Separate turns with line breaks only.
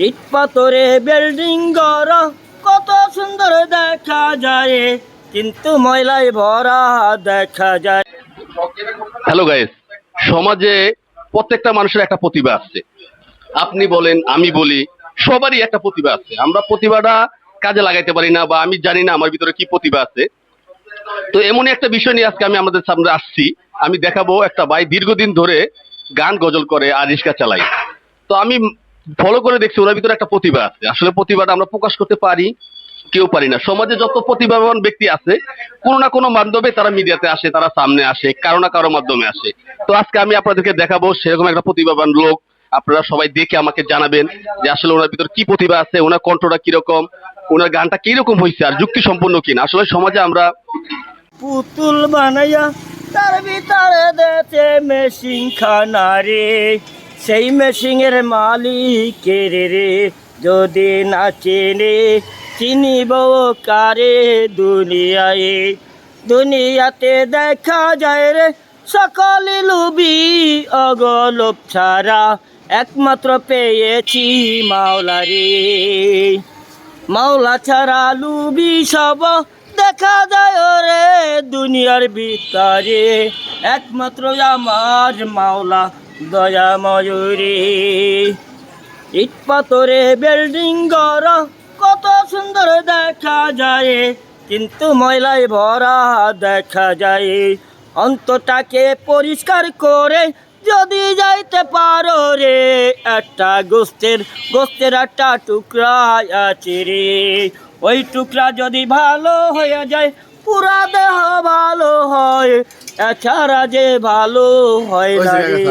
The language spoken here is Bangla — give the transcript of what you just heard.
ইট পাথরে বিল্ডিং ঘর কত সুন্দর দেখা যায়, কিন্তু ময়লায় ভরা দেখা যায়।
হ্যালো গাইস, সমাজে প্রত্যেকটা মানুষের একটা প্রতিভা আছে। আপনি বলেন, আমি বলি, সবারই একটা প্রতিভা আছে। আমরা প্রতিভাটা কাজে লাগাইতে পারি না, বা আমি জানি না আমার ভিতরে কি প্রতিভা আছে। তো এমনই একটা বিষয় নিয়ে আজকে আমি আমাদের সামনে আসছি। আমি দেখাবো একটা ভাই দীর্ঘদিন ধরে গান গজল করে আর রিক্সা চালায়। তো আমি ফলো করে দেখছি ওনার ভিতরে একটা প্রতিভা আছে। আসলে প্রতিভাটা আমরা প্রকাশ করতে পারি, কেউ পারি না। সমাজে যত প্রতিভাবান ব্যক্তি আছে, কোনো না কোনো মাধ্যমে তারা মিডিয়াতে আসে, তারা সামনে আসে, কারো না কারো মাধ্যমে আসে। তো আজকে আমি আপনাদেরকে দেখাবো সেরকম একটা প্রতিভাবান লোক। আপনারা সবাই দেখে আমাকে জানাবেন যে আসলে ওনার ভিতর কি প্রতিভা আছে, ওনার কণ্ঠটা কিরকম, ওনার গানটা কিরকম হয়েছে, আর যুক্তি সম্পূর্ণ কিনা। আসলে সমাজে আমরা
পুতুল বানাইয়া তার ভিতরে দেছে মেশিন খানা রে, সেই মেশিনের মালিকের রে যদি না চেনে চিনিব কারে। দুনিয়াতে দেখা যায় রে সকলে লুবি, অগলোপ ছাড়া একমাত্র পেয়েছি মাওলা রে। মাওলা ছাড়া লুবি সব দেখা যায় রে দুনিয়ার ভিতরে, একমাত্র আমার মাওলা দয়াময় রে। ইট পাথরে বিল্ডিং ঘর কত সুন্দর দেখা যায়, কিন্তু ময়লায় ভরা দেখা যায়। অন্তটাকে পরিষ্কার করে যদি যাইতে পারো রে, একটা গোস্তের একটা টুকরা আছে রে, ওই টুকরা যদি ভালো হয়ে যায় পুরা দেহ ভালো হয়, এছাড়া যে ভালো হয় না রে।